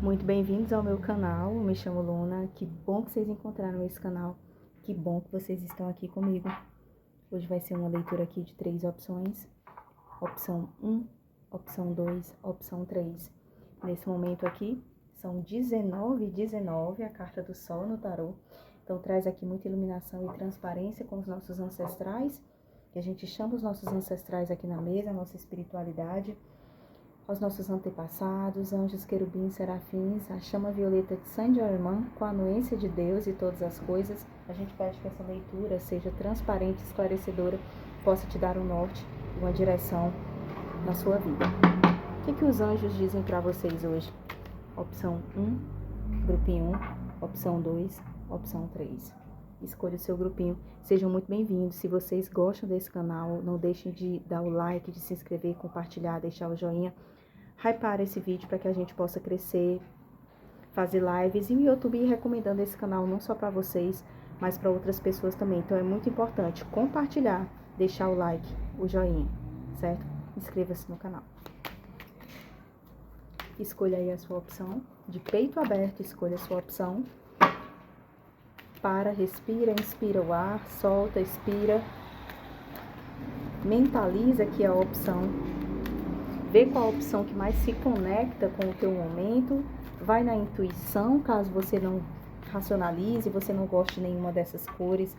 Muito bem-vindos ao meu canal, eu me chamo Luna, que bom que vocês encontraram esse canal, que bom que vocês estão aqui comigo. Hoje vai ser uma leitura aqui de 3 opções, opção 1, opção 2, opção 3. Nesse momento aqui, são 19h19, a carta do Sol no tarô, então traz aqui muita iluminação e transparência com os nossos ancestrais, que a gente chama os nossos ancestrais aqui na mesa, a nossa espiritualidade, aos nossos antepassados, anjos, querubins, serafins, a chama violeta de Saint-Germain, com a anuência de Deus e todas as coisas. A gente pede que essa leitura seja transparente, esclarecedora, possa te dar um norte, uma direção na sua vida. O que os anjos dizem para vocês hoje? Opção 1, grupinho 1, opção 2, opção 3. Escolha o seu grupinho. Sejam muito bem-vindos. Se vocês gostam desse canal, não deixem de dar o like, de se inscrever, compartilhar, deixar o joinha. Hypar esse vídeo para que a gente possa crescer, fazer lives e o YouTube recomendando esse canal não só para vocês, mas para outras pessoas também. Então é muito importante compartilhar, deixar o like, o joinha, certo? Inscreva-se no canal. Escolha aí a sua opção. De peito aberto, escolha a sua opção. Para, respira, inspira o ar, solta, expira. Mentaliza aqui a opção. Vê qual a opção que mais se conecta com o teu momento. Vai na intuição, caso você não racionalize, você não goste de nenhuma dessas cores.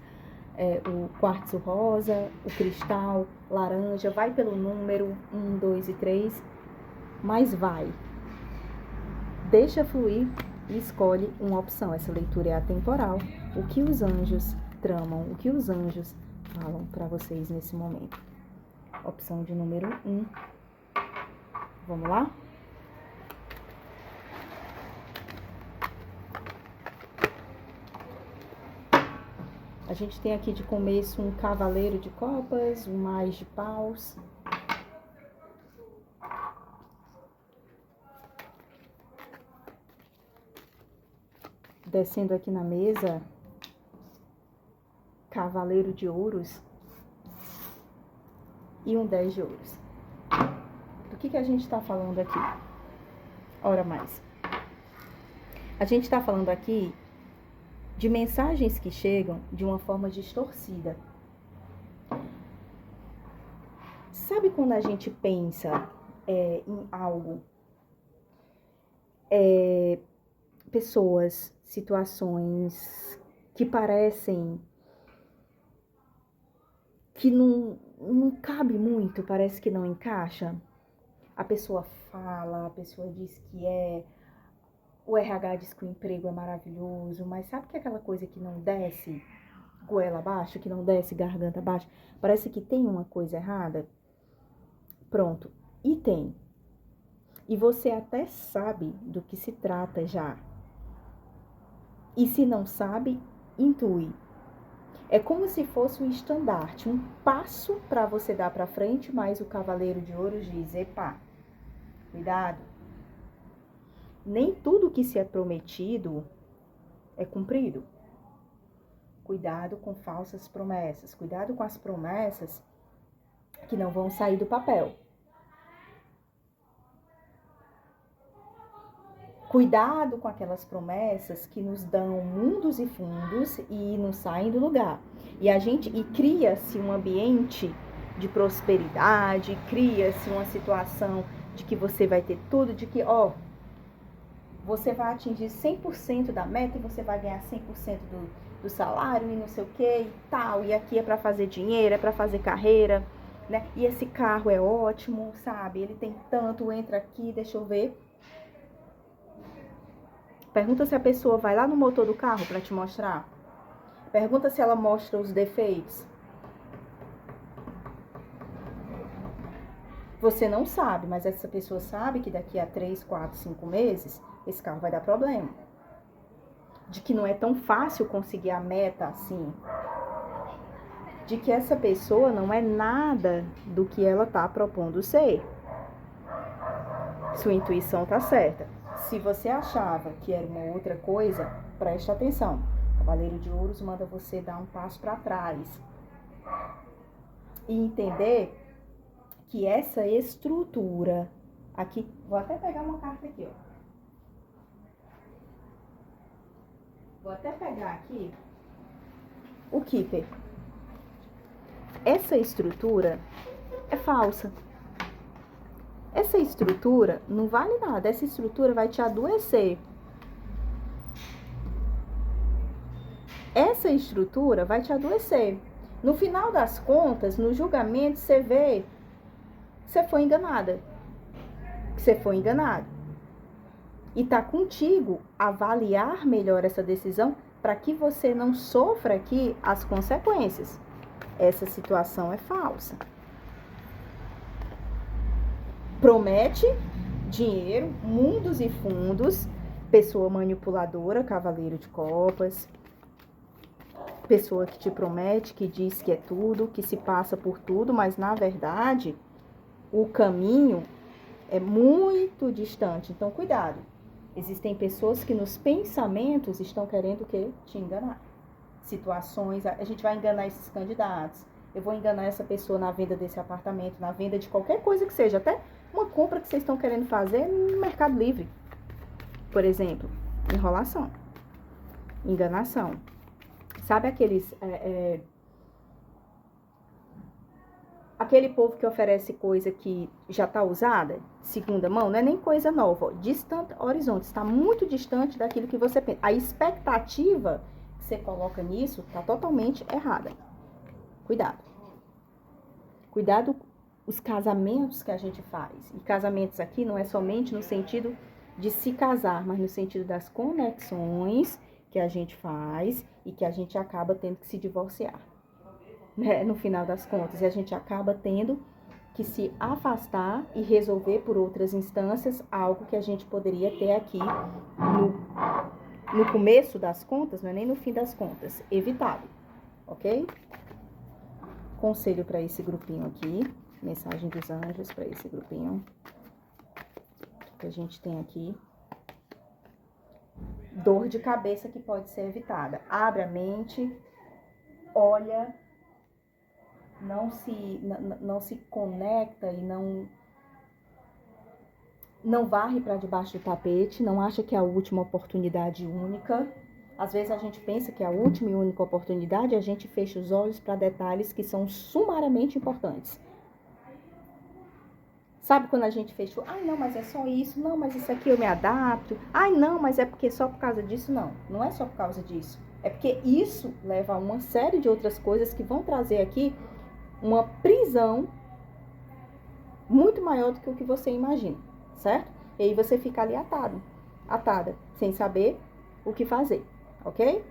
O quartzo rosa, o cristal, laranja. Vai pelo número 1, 2 e 3. Mas vai. Deixa fluir e escolhe uma opção. Essa leitura é atemporal. O que os anjos tramam, o que os anjos falam para vocês nesse momento. Opção de número 1. Vamos lá? A gente tem aqui de começo um cavaleiro de copas, um mais de paus. Descendo aqui na mesa, cavaleiro de ouros e um 10 de ouros. Do que a gente está falando aqui? Ora mais. A gente está falando aqui de mensagens que chegam de uma forma distorcida. Sabe quando a gente pensa em algo, pessoas, situações que parecem que não cabe muito, parece que não encaixa? A pessoa fala, a pessoa diz que o RH diz que o emprego é maravilhoso, mas sabe que é aquela coisa que não desce goela abaixo, que não desce garganta abaixo? Parece que tem uma coisa errada. Pronto, e tem. E você até sabe do que se trata já. E se não sabe, intui. É como se fosse um estandarte, um passo para você dar para frente, mas o cavaleiro de ouros diz: epa, cuidado. Nem tudo que se é prometido é cumprido. Cuidado com falsas promessas. Cuidado com as promessas que não vão sair do papel. Cuidado com aquelas promessas que nos dão mundos e fundos e não saem do lugar. E cria-se um ambiente de prosperidade, cria-se uma situação de que você vai ter tudo, de que, você vai atingir 100% da meta e você vai ganhar 100% do salário e não sei o que e tal. E aqui é para fazer dinheiro, é para fazer carreira, né? E esse carro é ótimo, sabe? Ele tem tanto, entra aqui, deixa eu ver. Pergunta se a pessoa vai lá no motor do carro para te mostrar. Pergunta se ela mostra os defeitos. Você não sabe, mas essa pessoa sabe que daqui a 3, 4, 5 meses, esse carro vai dar problema. De que não é tão fácil conseguir a meta assim. De que essa pessoa não é nada do que ela está propondo ser. Sua intuição está certa. Se você achava que era uma outra coisa, preste atenção. O Cavaleiro de Ouros manda você dar um passo para trás. E entender que essa estrutura aqui, vou até pegar uma carta aqui, Vou até pegar aqui o Keeper. Essa estrutura é falsa. Essa estrutura não vale nada. Essa estrutura vai te adoecer. Essa estrutura vai te adoecer. No final das contas, no julgamento, você vê que você foi enganada. Que você foi enganado. E tá contigo avaliar melhor essa decisão para que você não sofra aqui as consequências. Essa situação é falsa. Promete dinheiro, mundos e fundos, pessoa manipuladora, cavaleiro de copas, pessoa que te promete, que diz que é tudo, que se passa por tudo, mas na verdade o caminho é muito distante. Então cuidado. Existem pessoas que nos pensamentos estão querendo o quê? Te enganar. Situações, a gente vai enganar esses candidatos. Eu vou enganar essa pessoa na venda desse apartamento, na venda de qualquer coisa que seja, até uma compra que vocês estão querendo fazer no Mercado Livre. Por exemplo, enrolação, enganação. Sabe aquele povo que oferece coisa que já está usada, segunda mão, não é nem coisa nova, ó, distant horizonte, está muito distante daquilo que você pensa. A expectativa que você coloca nisso está totalmente errada. Cuidado. Cuidado os casamentos que a gente faz. E casamentos aqui não é somente no sentido de se casar, mas no sentido das conexões que a gente faz e que a gente acaba tendo que se divorciar, né? No final das contas, e a gente acaba tendo que se afastar e resolver por outras instâncias algo que a gente poderia ter aqui no começo das contas, não é nem no fim das contas, evitado, ok? Conselho para esse grupinho aqui, mensagem dos anjos para esse grupinho que a gente tem aqui. Dor de cabeça que pode ser evitada. Abre a mente, olha, não se conecta e não varre para debaixo do tapete, não acha que é a última oportunidade única. Às vezes a gente pensa que é a última e única oportunidade e a gente fecha os olhos para detalhes que são sumariamente importantes. Sabe quando a gente fechou? Ai, não, mas é só isso. Não, mas isso aqui eu me adapto. Ai, não, mas é porque só por causa disso. Não, não é só por causa disso. É porque isso leva a uma série de outras coisas que vão trazer aqui uma prisão muito maior do que o que você imagina, certo? E aí você fica ali atada, sem saber o que fazer, ok?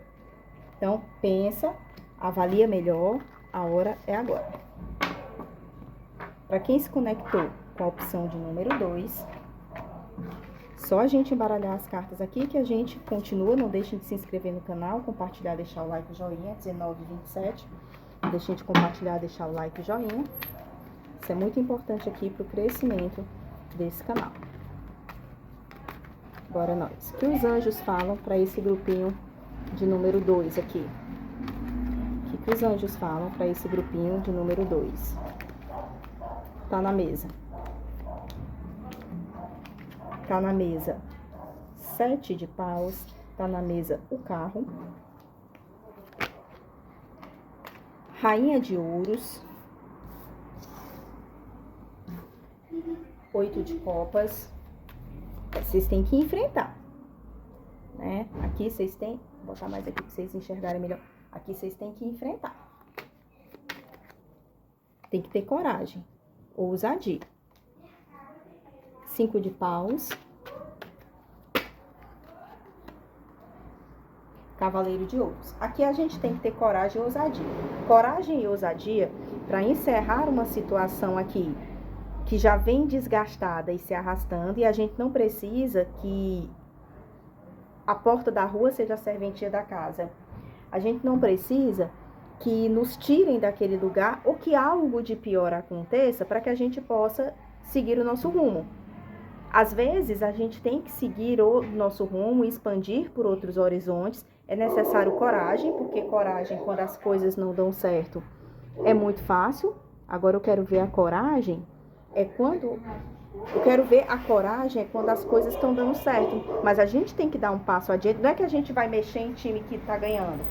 Então, pensa, avalia melhor, a hora é agora. Para quem se conectou com a opção de número 2, só a gente embaralhar as cartas aqui que a gente continua. Não deixem de se inscrever no canal, compartilhar, deixar o like e o joinha, 19h27. Não deixem de compartilhar, deixar o like e o joinha. Isso é muito importante aqui para o crescimento desse canal. Bora nós. O que os anjos falam para esse grupinho de número 2 aqui? O que os anjos falam para esse grupinho de número 2? Tá na mesa. Tá na mesa 7 de paus. Tá na mesa o carro. Rainha de ouros. 8 de copas. Vocês têm que enfrentar, né? Aqui vocês têm... Vou botar mais aqui para vocês enxergarem melhor. Aqui vocês têm que enfrentar. Tem que ter coragem. Ousadia. 5 de paus. Cavaleiro de ouros. Aqui a gente tem que ter coragem e ousadia. Coragem e ousadia para encerrar uma situação aqui que já vem desgastada e se arrastando, e a gente não precisa que a porta da rua seja a serventia da casa. A gente não precisa que nos tirem daquele lugar ou que algo de pior aconteça para que a gente possa seguir o nosso rumo. Às vezes, a gente tem que seguir o nosso rumo e expandir por outros horizontes. É necessário coragem, porque coragem, quando as coisas não dão certo, é muito fácil. Agora, eu quero ver a coragem, é quando Eu quero ver a coragem é quando as coisas estão dando certo. Mas a gente tem que dar um passo adiante. Não é que a gente vai mexer em time que tá ganhando.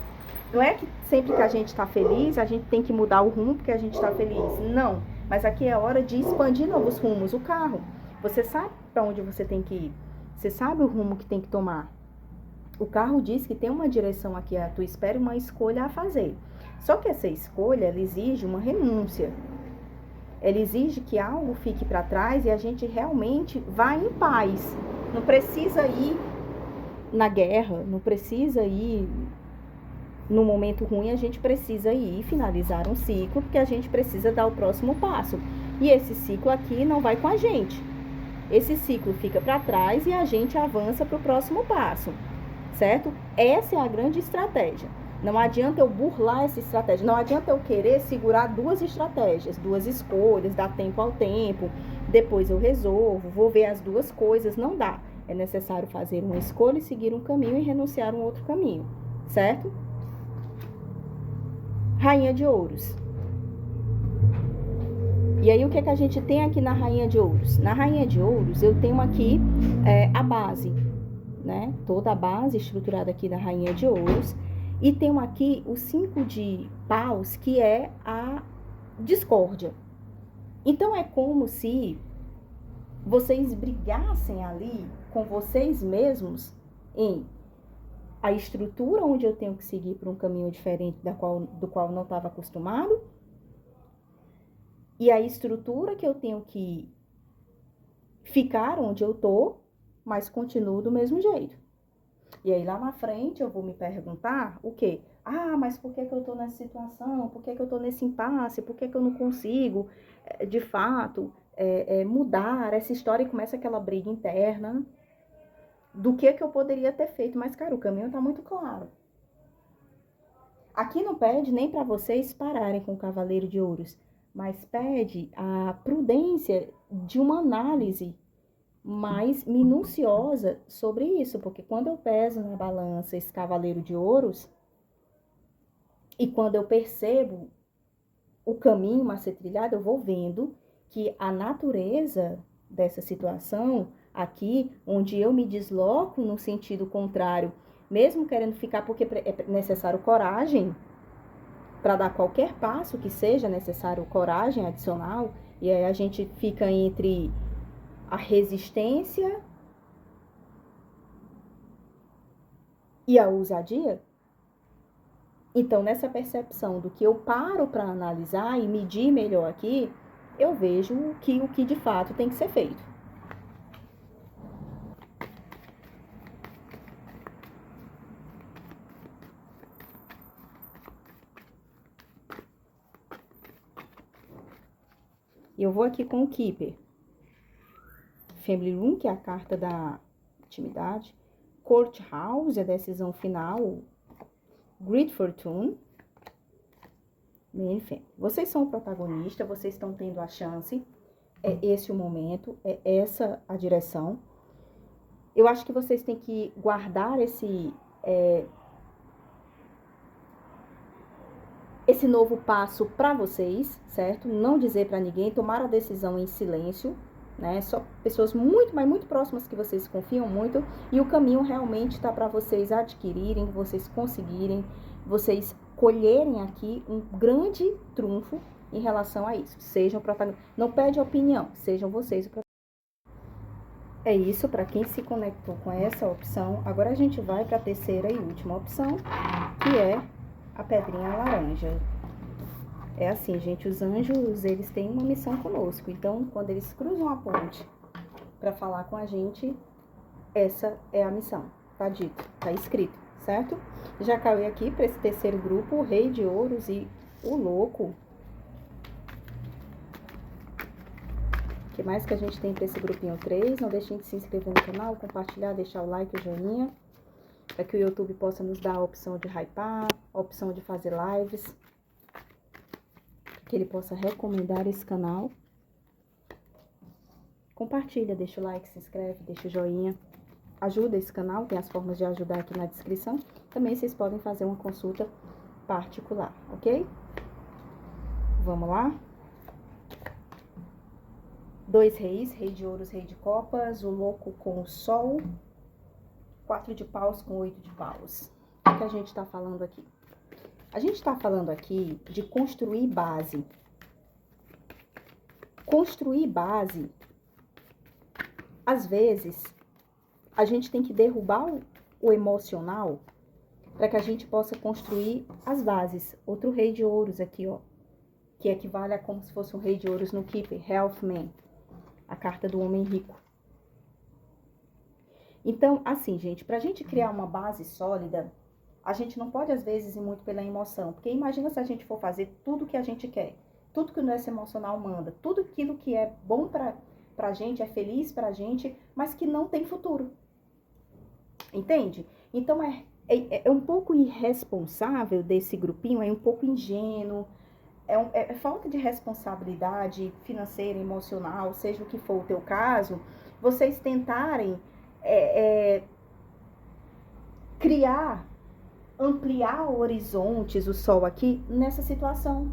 Não é que sempre que a gente tá feliz, a gente tem que mudar o rumo porque a gente tá feliz. Não. Mas aqui é hora de expandir novos rumos. O carro, você sabe para onde você tem que ir. Você sabe o rumo que tem que tomar. O carro diz que tem uma direção aqui à tua espera e uma escolha a fazer. Só que essa escolha, ela exige uma renúncia. Ela exige que algo fique para trás e a gente realmente vá em paz. Não precisa ir na guerra, não precisa ir no momento ruim, a gente precisa ir finalizar um ciclo, porque a gente precisa dar o próximo passo. E esse ciclo aqui não vai com a gente. Esse ciclo fica para trás e a gente avança para o próximo passo, certo? Essa é a grande estratégia. Não adianta eu burlar essa estratégia, não adianta eu querer segurar duas estratégias, duas escolhas, dar tempo ao tempo, depois eu resolvo, vou ver as duas coisas, não dá. É necessário fazer uma escolha e seguir um caminho e renunciar a um outro caminho, certo? Rainha de Ouros. E aí, o que é que a gente tem aqui na Rainha de Ouros? Na Rainha de Ouros, eu tenho aqui a base, né? Toda a base estruturada aqui da Rainha de Ouros. E tenho aqui o 5 de paus, que é a discórdia. Então, é como se vocês brigassem ali com vocês mesmos em a estrutura onde eu tenho que seguir por um caminho diferente do qual não estava acostumado, e a estrutura que eu tenho que ficar onde eu tô, mas continuo do mesmo jeito. E aí lá na frente eu vou me perguntar o quê? Ah, mas por que que eu tô nessa situação? Por que que eu tô nesse impasse? Por que que eu não consigo, de fato, mudar essa história? E começa aquela briga interna do que eu poderia ter feito. Mas, cara, o caminho tá muito claro. Aqui não pede nem para vocês pararem com o Cavaleiro de Ouros, mas pede a prudência de uma análise mais minuciosa sobre isso, porque quando eu peso na balança esse Cavaleiro de Ouros, e quando eu percebo o caminho a ser trilhado, eu vou vendo que a natureza dessa situação aqui, onde eu me desloco no sentido contrário, mesmo querendo ficar, porque é necessário coragem, para dar qualquer passo que seja necessário coragem adicional, e aí a gente fica entre a resistência e a ousadia. Então, nessa percepção do que eu paro para analisar e medir melhor aqui, eu vejo o que de fato tem que ser feito. Eu vou aqui com o Keeper. Fembrilum, que é a carta da intimidade. Courthouse, a decisão final. Great Fortune. Enfim, vocês são o protagonista, vocês estão tendo a chance. É esse o momento, é essa a direção. Eu acho que vocês têm que guardar esse novo passo para vocês, certo? Não dizer para ninguém, tomar a decisão em silêncio, né? Só pessoas muito, mas muito próximas que vocês confiam muito, e o caminho realmente tá para vocês adquirirem, vocês conseguirem, vocês colherem aqui um grande trunfo em relação a isso. Sejam protagonistas. Não pede opinião, sejam vocês o protagonista. É isso para quem se conectou com essa opção. Agora a gente vai para a terceira e última opção, que é a pedrinha laranja. É assim, gente, os anjos, eles têm uma missão conosco. Então, quando eles cruzam a ponte para falar com a gente, essa é a missão. Tá dito, tá escrito, certo? Já caiu aqui para esse terceiro grupo, o Rei de Ouros e o Louco. O que mais que a gente tem para esse grupinho 3? Não deixem de se inscrever no canal, compartilhar, deixar o like, o joinha, para que o YouTube possa nos dar a opção de hypar, a opção de fazer lives, que ele possa recomendar esse canal. Compartilha, deixa o like, se inscreve, deixa o joinha. Ajuda esse canal, tem as formas de ajudar aqui na descrição. Também vocês podem fazer uma consulta particular, ok? Vamos lá? 2 reis, rei de ouros, rei de copas, o louco com o sol, 4 de paus com 8 de paus. O que a gente tá falando aqui? A gente tá falando aqui de construir base. Construir base, às vezes, a gente tem que derrubar o emocional para que a gente possa construir as bases. Outro rei de ouros aqui, ó, que equivale a como se fosse um rei de ouros no Keeper, Healthman, a carta do homem rico. Então, assim, gente, pra gente criar uma base sólida, a gente não pode, às vezes, ir muito pela emoção. Porque imagina se a gente for fazer tudo que a gente quer, tudo que o nosso emocional manda, tudo aquilo que é bom pra gente, é feliz pra gente, mas que não tem futuro. Entende? Então, é um pouco irresponsável desse grupinho, é um pouco ingênuo, é falta de responsabilidade financeira, emocional, seja o que for o teu caso, vocês tentarem criar, ampliar horizontes, o sol aqui, nessa situação.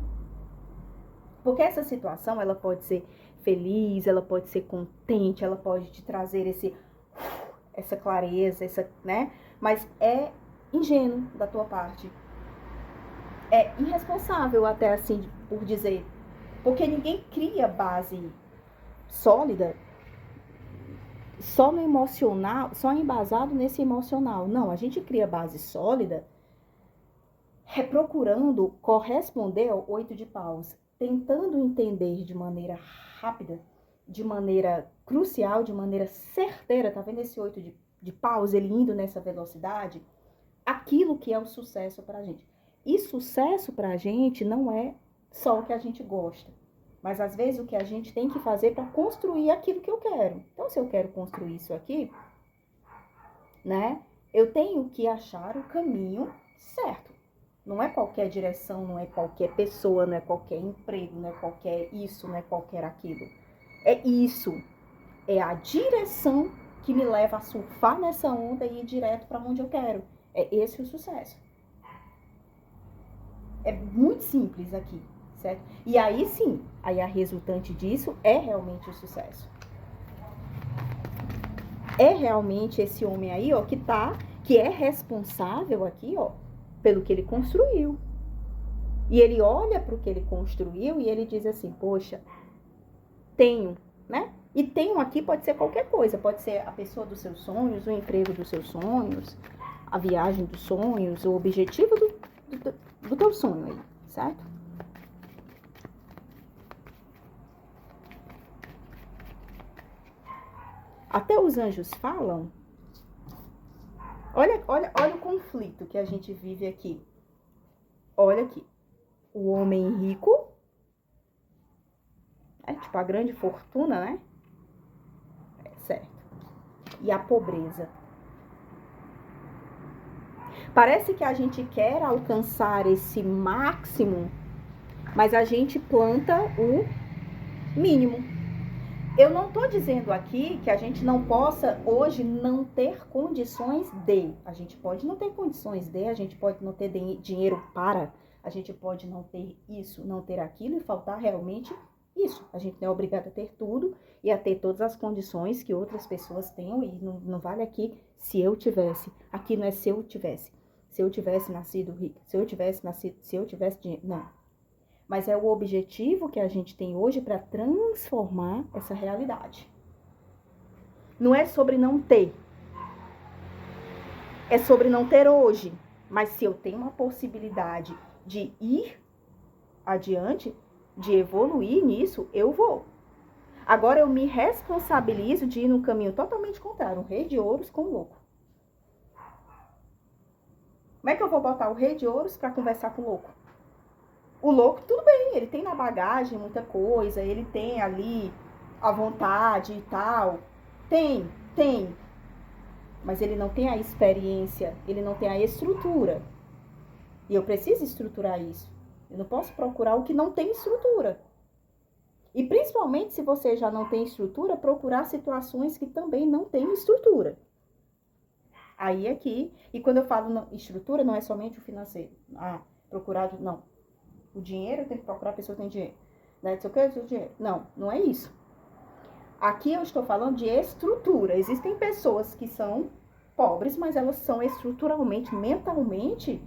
Porque essa situação, ela pode ser feliz, ela pode ser contente, ela pode te trazer essa clareza, né? Mas é ingênuo da tua parte. É irresponsável até assim, por dizer. Porque ninguém cria base sólida só no emocional, só embasado nesse emocional. Não, a gente cria base sólida procurando corresponder ao 8 de paus, tentando entender de maneira rápida, de maneira crucial, de maneira certeira, tá vendo esse 8 de paus, ele indo nessa velocidade? Aquilo que é o sucesso pra gente. E sucesso pra gente não é só o que a gente gosta, mas às vezes o que a gente tem que fazer para construir aquilo que eu quero. Então, se eu quero construir isso aqui, né, eu tenho que achar o caminho certo. Não é qualquer direção, não é qualquer pessoa, não é qualquer emprego, não é qualquer isso, não é qualquer aquilo. É isso. É a direção que me leva a surfar nessa onda e ir direto para onde eu quero. É esse o sucesso. É muito simples aqui, certo? E aí sim, aí a resultante disso é realmente o sucesso. É realmente esse homem aí, ó, que é responsável aqui, ó, pelo que ele construiu. E ele olha para o que ele construiu e ele diz assim, poxa, tenho, né? E tenho aqui pode ser qualquer coisa, pode ser a pessoa dos seus sonhos, o emprego dos seus sonhos, a viagem dos sonhos, o objetivo do teu sonho aí, certo? Até os anjos falam. Olha o conflito que a gente vive aqui. Olha aqui. O homem rico, tipo a grande fortuna, né? Certo. E a pobreza. Parece que a gente quer alcançar esse máximo, mas a gente planta o mínimo. Eu não tô dizendo aqui que a gente não possa hoje não ter condições de. A gente pode não ter condições de, a gente pode não ter dinheiro para, a gente pode não ter isso, não ter aquilo e faltar realmente isso. A gente não é obrigado a ter tudo e a ter todas as condições que outras pessoas tenham e não vale aqui se eu tivesse. Aqui não é se eu tivesse. Se eu tivesse nascido rico, se eu tivesse dinheiro, não. Mas é o objetivo que a gente tem hoje para transformar essa realidade. Não é sobre não ter. É sobre não ter hoje. Mas se eu tenho uma possibilidade de ir adiante, de evoluir nisso, eu vou. Agora eu me responsabilizo de ir num caminho totalmente contrário. Um rei de ouros com o louco. Como é que eu vou botar o rei de ouros para conversar com o louco? O louco, tudo bem, ele tem na bagagem muita coisa, ele tem ali a vontade e tal. Tem. Mas ele não tem a experiência, ele não tem a estrutura. E eu preciso estruturar isso. Eu não posso procurar o que não tem estrutura. E principalmente se você já não tem estrutura, procurar situações que também não têm estrutura. Aí aqui, e quando eu falo estrutura, não é somente o financeiro. Procurar, não. O dinheiro, eu tenho que procurar a pessoa que tem dinheiro. Não é dinheiro. Não é isso. Aqui eu estou falando de estrutura. Existem pessoas que são pobres, mas elas são estruturalmente, mentalmente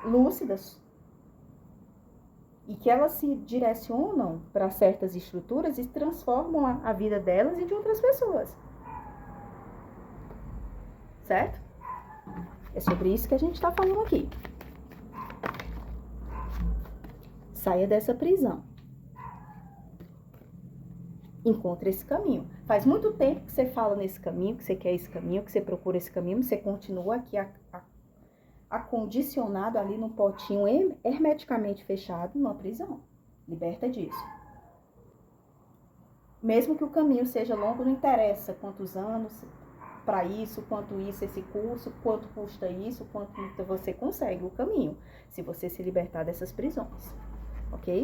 lúcidas. E que elas se direcionam para certas estruturas e transformam a vida delas e de outras pessoas. Certo? É sobre isso que a gente está falando aqui. Saia dessa prisão. Encontre esse caminho. Faz muito tempo que você fala nesse caminho, que você quer esse caminho, que você procura esse caminho, você continua aqui acondicionado ali num potinho hermeticamente fechado, numa prisão. Liberta disso. Mesmo que o caminho seja longo, não interessa quantos anos para isso, quanto isso, esse curso, quanto custa isso, quanto você consegue o caminho, se você se libertar dessas prisões, ok?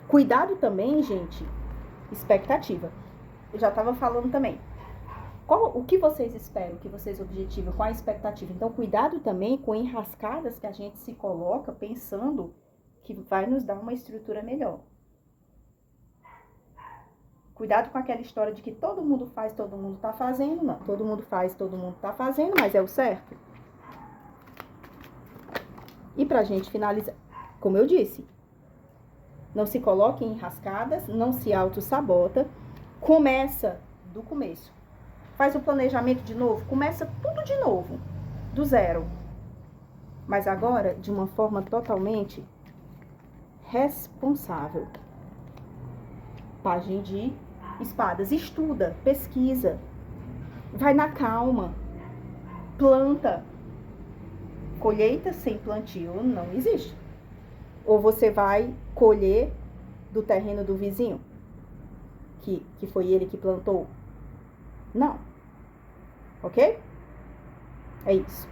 Cuidado também, gente, expectativa. Eu já estava falando também. O que vocês esperam, o que vocês objetivam, qual a expectativa? Então, cuidado também com enrascadas que a gente se coloca pensando que vai nos dar uma estrutura melhor. Cuidado com aquela história de que todo mundo faz, todo mundo tá fazendo. Não, todo mundo faz, todo mundo tá fazendo, mas é o certo. E pra gente finalizar, como eu disse, não se coloque em enrascadas, não se auto-sabota. Começa do começo. Faz o planejamento de novo, começa tudo de novo, do zero. Mas agora, de uma forma totalmente responsável. Página de espadas. Estuda, pesquisa, vai na calma, planta. Colheita sem plantio não existe. Ou você vai colher do terreno do vizinho, que foi ele que plantou? Não. Ok? É isso.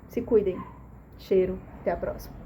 Se cuidem. Cheiro. Até a próxima.